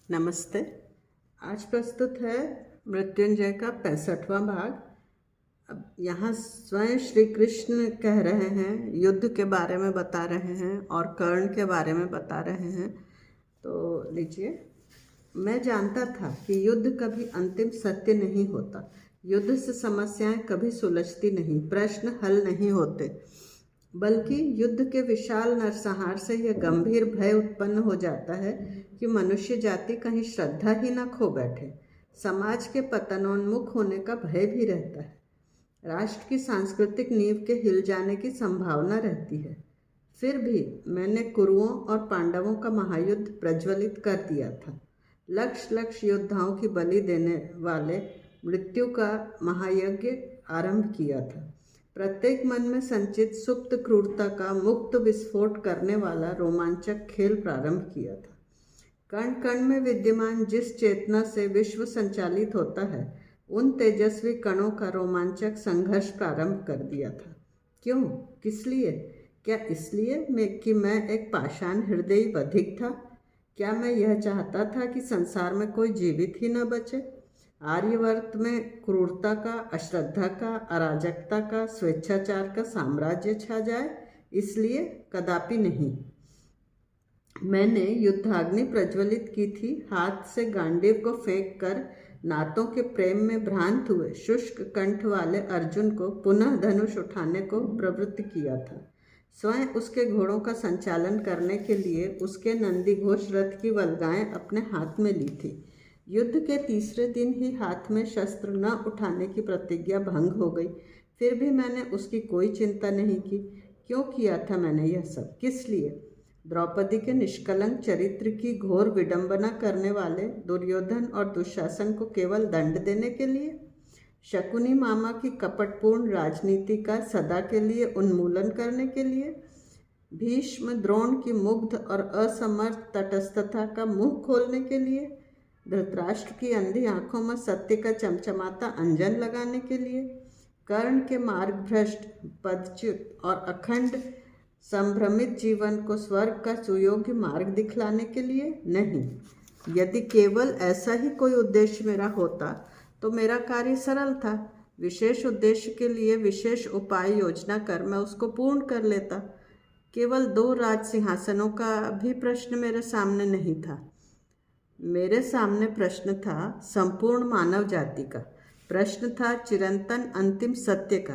नमस्ते। आज प्रस्तुत है मृत्युंजय का 65वां भाग। अब यहाँ स्वयं श्री कृष्ण कह रहे हैं, युद्ध के बारे में बता रहे हैं और कर्ण के बारे में बता रहे हैं। तो लीजिए, मैं जानता था कि युद्ध कभी अंतिम सत्य नहीं होता। युद्ध से समस्याएं कभी सुलझती नहीं, प्रश्न हल नहीं होते, बल्कि युद्ध के विशाल नरसंहार से यह गंभीर भय उत्पन्न हो जाता है कि मनुष्य जाति कहीं श्रद्धा ही न खो बैठे। समाज के पतनोन्मुख होने का भय भी रहता है। राष्ट्र की सांस्कृतिक नींव के हिल जाने की संभावना रहती है। फिर भी मैंने कुरुओं और पांडवों का महायुद्ध प्रज्वलित कर दिया था। लक्ष लक्ष योद्धाओं की बलि देने वाले मृत्यु का महायज्ञ आरंभ किया था। प्रत्येक मन में संचित सुप्त क्रूरता का मुक्त विस्फोट करने वाला रोमांचक खेल प्रारंभ किया था। कण कण में विद्यमान जिस चेतना से विश्व संचालित होता है, उन तेजस्वी कणों का रोमांचक संघर्ष प्रारंभ कर दिया था। क्यों? किस लिए? क्या इसलिए कि मैं एक पाषाण हृदयी बधिक था? क्या मैं यह चाहता था कि संसार में कोई जीवित ही न बचे? आर्यवर्त में क्रूरता का, अश्रद्धा का, अराजकता का, स्वेच्छाचार का साम्राज्य छा जाए? इसलिए कदापि नहीं। मैंने युद्धाग्नि प्रज्वलित की थी। हाथ से गांडीव को फेंक कर नातों के प्रेम में भ्रांत हुए शुष्क कंठ वाले अर्जुन को पुनः धनुष उठाने को प्रवृत्त किया था। स्वयं उसके घोड़ों का संचालन करने के लिए उसके नंदी घोष रथ की वल्गाएं अपने हाथ में ली थी। युद्ध के तीसरे दिन ही हाथ में शस्त्र न उठाने की प्रतिज्ञा भंग हो गई। फिर भी मैंने उसकी कोई चिंता नहीं की। क्यों किया था मैंने यह सब? किस लिए? द्रौपदी के निष्कलंक चरित्र की घोर विडंबना करने वाले दुर्योधन और दुशासन को केवल दंड देने के लिए? शकुनी मामा की कपटपूर्ण राजनीति का सदा के लिए उन्मूलन करने के लिए? भीष्म द्रोण की मुग्ध और असमर्थ तटस्थता का मुंह खोलने के लिए? धृतराष्ट्र की अंधी आंखों में सत्य का चमचमाता अंजन लगाने के लिए? कर्ण के मार्गभ्रष्ट, पदच्युत और अखंड संभ्रमित जीवन को स्वर्ग का सुयोग्य मार्ग दिखलाने के लिए? नहीं। यदि केवल ऐसा ही कोई उद्देश्य मेरा होता तो मेरा कार्य सरल था। विशेष उद्देश्य के लिए विशेष उपाय योजना कर मैं उसको पूर्ण कर लेता। केवल 2 राज सिंहासनों का भी प्रश्न मेरे सामने नहीं था। मेरे सामने प्रश्न था संपूर्ण मानव जाति का। प्रश्न था चिरंतन अंतिम सत्य का।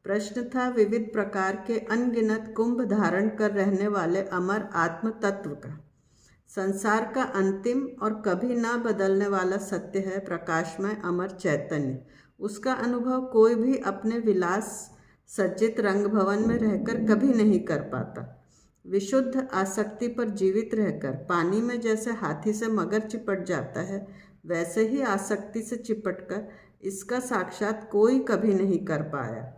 प्रश्न था विविध प्रकार के अनगिनत कुंभ धारण कर रहने वाले अमर आत्म तत्व का। संसार का अंतिम और कभी ना बदलने वाला सत्य है प्रकाशमय अमर चैतन्य। उसका अनुभव कोई भी अपने विलास सज्जित रंग भवन में रहकर कभी नहीं कर पाता। विशुद्ध आसक्ति पर जीवित रहकर पानी में जैसे हाथी से मगर चिपट जाता है, वैसे ही आसक्ति से चिपटकर इसका साक्षात कोई कभी नहीं कर पाया।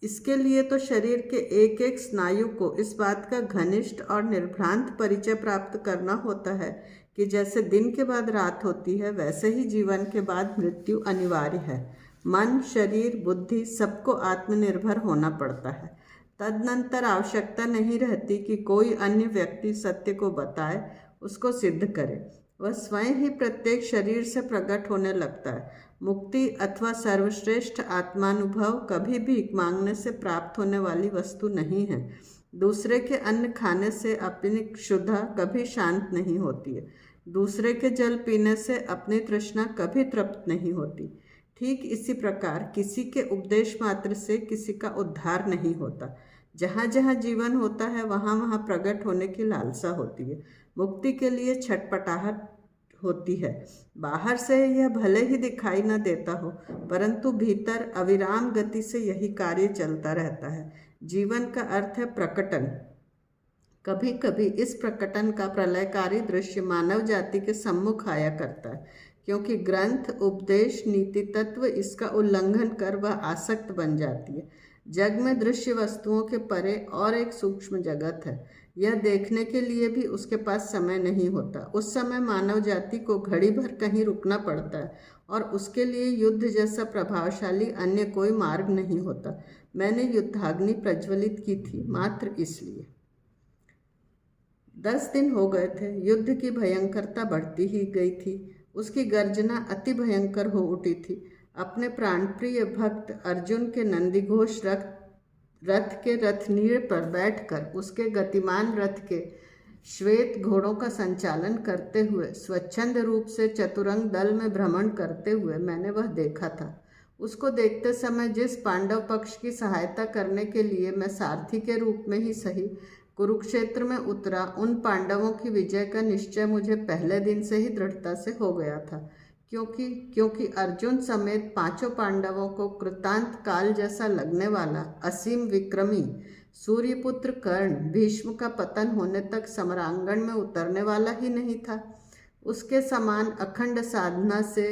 इसके लिए तो शरीर के एक एक स्नायु को इस बात का घनिष्ठ और निर्भ्रांत परिचय प्राप्त करना होता है कि जैसे दिन के बाद रात होती है, वैसे ही जीवन के बाद मृत्यु अनिवार्य है। मन, शरीर, बुद्धि सबको आत्मनिर्भर होना पड़ता है। तदनंतर आवश्यकता नहीं रहती कि कोई अन्य व्यक्ति सत्य को बताए, उसको सिद्ध करे। वह स्वयं ही प्रत्येक शरीर से प्रकट होने लगता है। मुक्ति अथवा सर्वश्रेष्ठ आत्मानुभव कभी भीख मांगने से प्राप्त होने वाली वस्तु नहीं है। दूसरे के अन्न खाने से अपनी क्षुधा कभी शांत नहीं होती है। दूसरे के जल पीने से अपनी तृष्णा कभी तृप्त नहीं होती। ठीक इसी प्रकार किसी के उपदेश मात्र से किसी का उद्धार नहीं होता। जहाँ जहाँ जीवन होता है, वहाँ वहाँ प्रकट होने की लालसा होती है। मुक्ति के लिए छटपटाहट होती है। बाहर से यह भले ही दिखाई न देता हो, परंतु भीतर अविराम गति से यही कार्य चलता रहता है। जीवन का अर्थ है प्रकटन। कभी कभी इस प्रकटन का प्रलयकारी दृश्य मानव जाति के सम्मुख आया करता है, क्योंकि ग्रंथ, उपदेश, नीति तत्व इसका उल्लंघन कर वह आसक्त बन जाती है। जग में दृश्य वस्तुओं के परे और एक सूक्ष्म जगत है। यह देखने के लिए भी उसके पास समय नहीं होता। उस समय मानव जाति को घड़ी भर कहीं रुकना पड़ता है और उसके लिए युद्ध जैसा प्रभावशाली अन्य कोई मार्ग नहीं होता। मैंने युद्धाग्नि प्रज्वलित की थी मात्र इसलिए। 10 दिन हो गए थे। युद्ध की भयंकरता बढ़ती ही गई थी। उसकी गर्जना अति भयंकर हो उठी थी। अपने प्राणप्रिय भक्त अर्जुन के नंदीघोष रथ के रथनीड़ पर बैठकर उसके गतिमान रथ के श्वेत घोड़ों का संचालन करते हुए स्वच्छंद रूप से चतुरंग दल में भ्रमण करते हुए मैंने वह देखा था। उसको देखते समय जिस पांडव पक्ष की सहायता करने के लिए मैं सारथी के रूप में ही सही कुरुक्षेत्र में उतरा, उन पांडवों की विजय का निश्चय मुझे पहले दिन से ही दृढ़ता से हो गया था। क्योंकि अर्जुन समेत 5 पांडवों को कृतांत काल जैसा लगने वाला असीम विक्रमी सूर्यपुत्र कर्ण भीष्म का पतन होने तक समरांगण में उतरने वाला ही नहीं था। उसके समान अखंड साधना से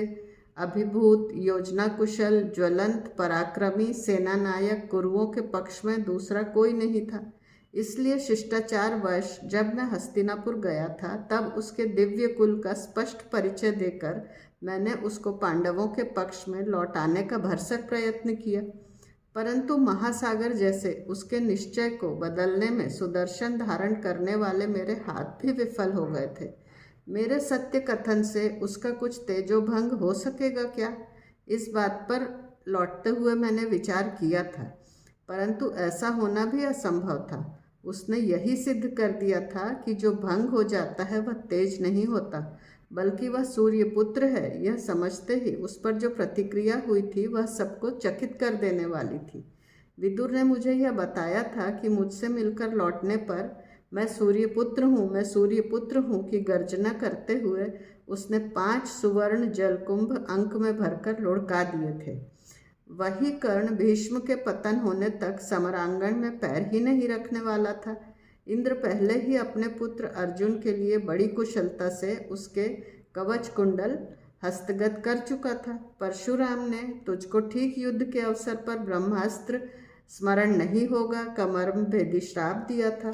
अभिभूत योजना कुशल ज्वलंत पराक्रमी सेनानायक कुरुओं के पक्ष में दूसरा कोई नहीं था। इसलिए शिष्टाचारवश जब मैं हस्तिनापुर गया था तब उसके दिव्य कुल का स्पष्ट परिचय देकर मैंने उसको पांडवों के पक्ष में लौटाने का भरसक प्रयत्न किया, परंतु महासागर जैसे उसके निश्चय को बदलने में सुदर्शन धारण करने वाले मेरे हाथ भी विफल हो गए थे। मेरे सत्य कथन से उसका कुछ तेजोभंग हो सकेगा क्या, इस बात पर लौटते हुए मैंने विचार किया था, परंतु ऐसा होना भी असंभव था। उसने यही सिद्ध कर दिया था कि जो भंग हो जाता है वह तेज नहीं होता, बल्कि वह सूर्यपुत्र है। यह समझते ही उस पर जो प्रतिक्रिया हुई थी वह सबको चकित कर देने वाली थी। विदुर ने मुझे यह बताया था कि मुझसे मिलकर लौटने पर मैं सूर्यपुत्र हूँ कि गर्जना करते हुए उसने 5 सुवर्ण जलकुंभ अंक में भरकर लुढ़का दिए थे। वही कर्ण भीष्म के पतन होने तक समरांगण में पैर ही नहीं रखने वाला था। इंद्र पहले ही अपने पुत्र अर्जुन के लिए बड़ी कुशलता से उसके कवच कुंडल हस्तगत कर चुका था। परशुराम ने तुझको ठीक युद्ध के अवसर पर ब्रह्मास्त्र स्मरण नहीं होगा का मर्म भेदी श्राप दिया था।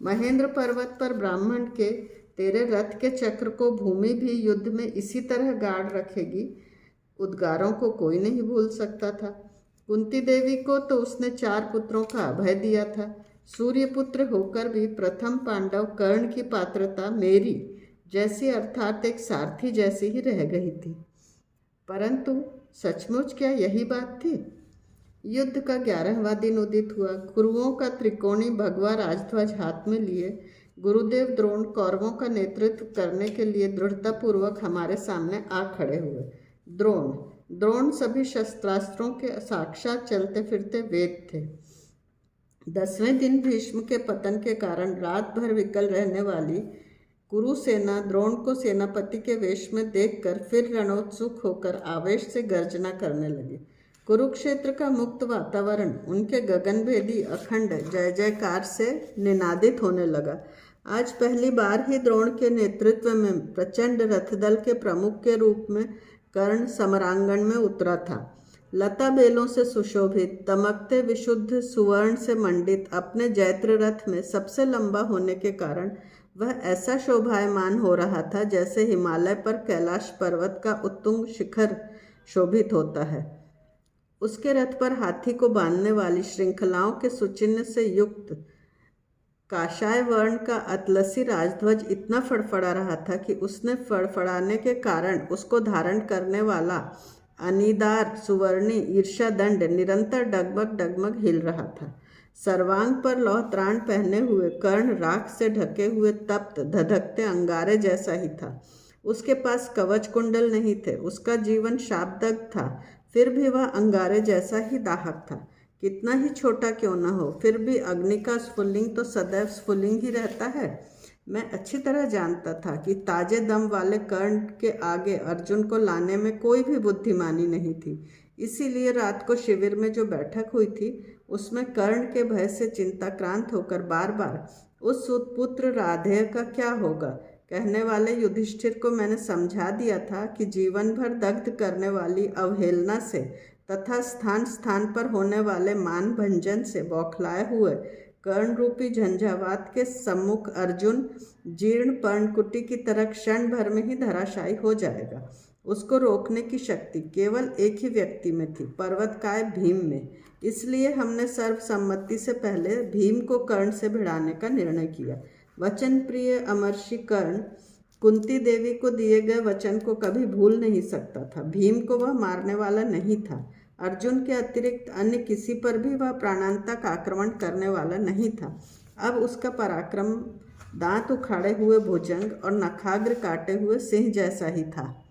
महेंद्र पर्वत पर ब्राह्मण के तेरे रथ के चक्र को भूमि भी युद्ध में इसी तरह गाड़ रखेगी, उद्गारों को कोई नहीं भूल सकता था। कुंती देवी को तो उसने 4 पुत्रों का अभय दिया था। सूर्यपुत्र होकर भी प्रथम पांडव कर्ण की पात्रता मेरी जैसी अर्थात एक सारथी जैसी ही रह गई थी। परंतु सचमुच क्या यही बात थी? युद्ध का 11वां दिन उदित हुआ। कुरुओं का त्रिकोणी भगवा राजध्वज हाथ में लिए गुरुदेव द्रोण कौरवों का नेतृत्व करने के लिए दृढ़तापूर्वक हमारे सामने आ खड़े हुए। द्रोण सभी शस्त्रास्त्रों के साक्षात चलते फिरते वेद थे। 10वें दिन भीष्म के पतन के कारण रात भर विकल रहने वाली कुरु सेना द्रोण को सेनापति के वेश में देखकर फिर रणोत्सुक होकर आवेश से गर्जना करने लगी। कुरुक्षेत्र का मुक्त वातावरण उनके गगनभेदी अखंड जय जयकार से निनादित होने लगा। आज पहली बार ही द्रोण के नेतृत्व में प्रचंड रथदल के प्रमुख के रूप में कर्ण समरांगण में उतरा था। लता बेलों से सुशोभित तमकते विशुद्ध सुवर्ण से मंडित अपने जैत्र रथ में सबसे लंबा होने के कारण वह ऐसा शोभायमान हो रहा था जैसे हिमालय पर कैलाश पर्वत का उत्तुंग शिखर शोभित होता है। उसके रथ पर हाथी को बांधने वाली श्रृंखलाओं के सुचिन्ह से युक्त काशाय वर्ण का अतलसी राजध्वज इतना फड़फड़ा रहा था कि उसने फड़फड़ाने के कारण उसको धारण करने वाला अनिदार सुवर्णी ईर्षा दंड निरंतर डगमग डगमग हिल रहा था। सर्वांग पर लौह त्राण पहने हुए कर्ण राख से ढके हुए तप्त धधकते अंगारे जैसा ही था। उसके पास कवच कुंडल नहीं थे। उसका जीवन शापदग्ध था, फिर भी वह अंगारे जैसा ही दाहक था। कितना ही छोटा क्यों न हो, फिर भी अग्नि का स्फुल्लिंग तो सदैव स्फुल्लिंग ही रहता है। मैं अच्छी तरह जानता था कि ताजे दम वाले कर्ण के आगे अर्जुन को लाने में कोई भी बुद्धिमानी नहीं थी। इसीलिए रात को शिविर में जो बैठक हुई थी उसमें कर्ण के भय से चिंताक्रांत होकर बार बार उस सुतपुत्र राधेय का क्या होगा कहने वाले युधिष्ठिर को मैंने समझा दिया था कि जीवन भर दग्ध करने वाली अवहेलना से तथा स्थान स्थान पर होने वाले मान भंजन से बौखलाए हुए कर्ण रूपी झंझावात के सम्मुख अर्जुन जीर्ण पर्णकुटी की तरह क्षण भर में ही धराशायी हो जाएगा। उसको रोकने की शक्ति केवल एक ही व्यक्ति में थी, पर्वतकाय भीम में। इसलिए हमने सर्वसम्मति से पहले भीम को कर्ण से भिड़ाने का निर्णय किया। वचन प्रिय अमर्षि कर्ण कुंती देवी को दिए गए वचन को कभी भूल नहीं सकता था। भीम को वह मारने वाला नहीं था। अर्जुन के अतिरिक्त अन्य किसी पर भी वह प्राणांतक आक्रमण करने वाला नहीं था। अब उसका पराक्रम दांत उखाड़े हुए भुजंग और नखाग्र काटे हुए सिंह जैसा ही था।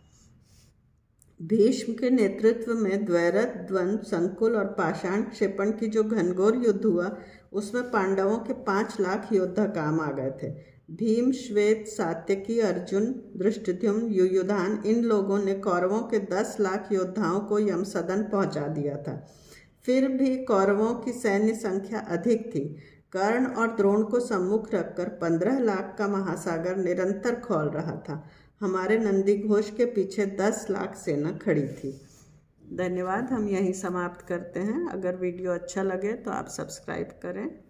भीष्म के नेतृत्व में द्वैरथ, द्वंद्व, संकुल और पाषाण क्षेपण की जो घनघोर युद्ध हुआ, उसमें पांडवों के 5 लाख योद्धा काम आ गए थे। भीम, श्वेत, सात्यकी, अर्जुन, धृष्टद्युम्न, युयुधान, इन लोगों ने कौरवों के 10 लाख योद्धाओं को यमसदन पहुंचा दिया था। फिर भी कौरवों की सैन्य संख्या अधिक थी। कर्ण और द्रोण को सम्मुख रखकर 15 लाख का महासागर निरंतर खौल रहा था। हमारे नंदी घोष के पीछे 10 लाख सेना खड़ी थी। धन्यवाद। हम यहीं समाप्त करते हैं। अगर वीडियो अच्छा लगे तो आप सब्सक्राइब करें।